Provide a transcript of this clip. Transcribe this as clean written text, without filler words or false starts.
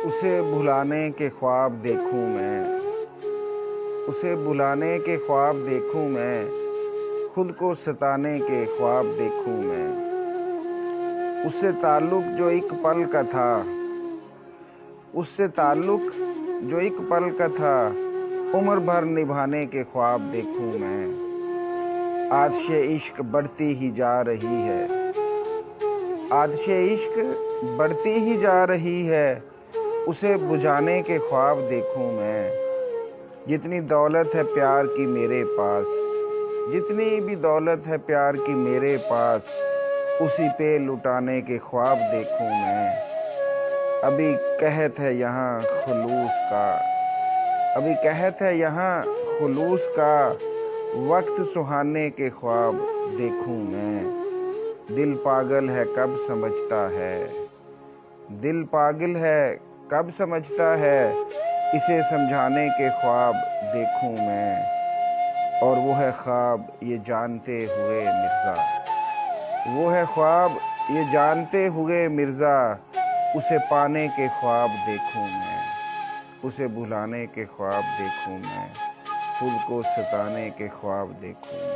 उसे भुलाने के ख्वाब देखूं मैं, उसे भुलाने के ख्वाब देखूं मैं, खुद को सताने के ख्वाब देखूं मैं। उससे ताल्लुक जो एक पल का था, उससे ताल्लुक जो एक पल का था, उम्र भर निभाने के ख्वाब देखूं मैं। आतिशे इश्क बढ़ती ही जा रही है, आतिशे इश्क बढ़ती ही जा रही है, उसे बुझाने के ख्वाब देखूं मैं। जितनी दौलत है प्यार की मेरे पास, जितनी भी दौलत है प्यार की मेरे पास, उसी पे लुटाने के ख्वाब देखूं मैं। अभी कहत है यहाँ खुलूस का, अभी कहत है यहाँ खुलूस का, वक्त सुहाने के ख्वाब देखूं मैं। दिल पागल है कब समझता है, दिल पागल है कब समझता है, इसे समझाने के ख्वाब देखूं मैं। और वो है ख्वाब ये जानते हुए मिर्ज़ा, वो है ख्वाब ये जानते हुए मिर्ज़ा, उसे पाने के ख्वाब देखूं मैं। उसे भुलाने के ख्वाब देखूं मैं, खुद को सताने के ख्वाब देखूं मैं।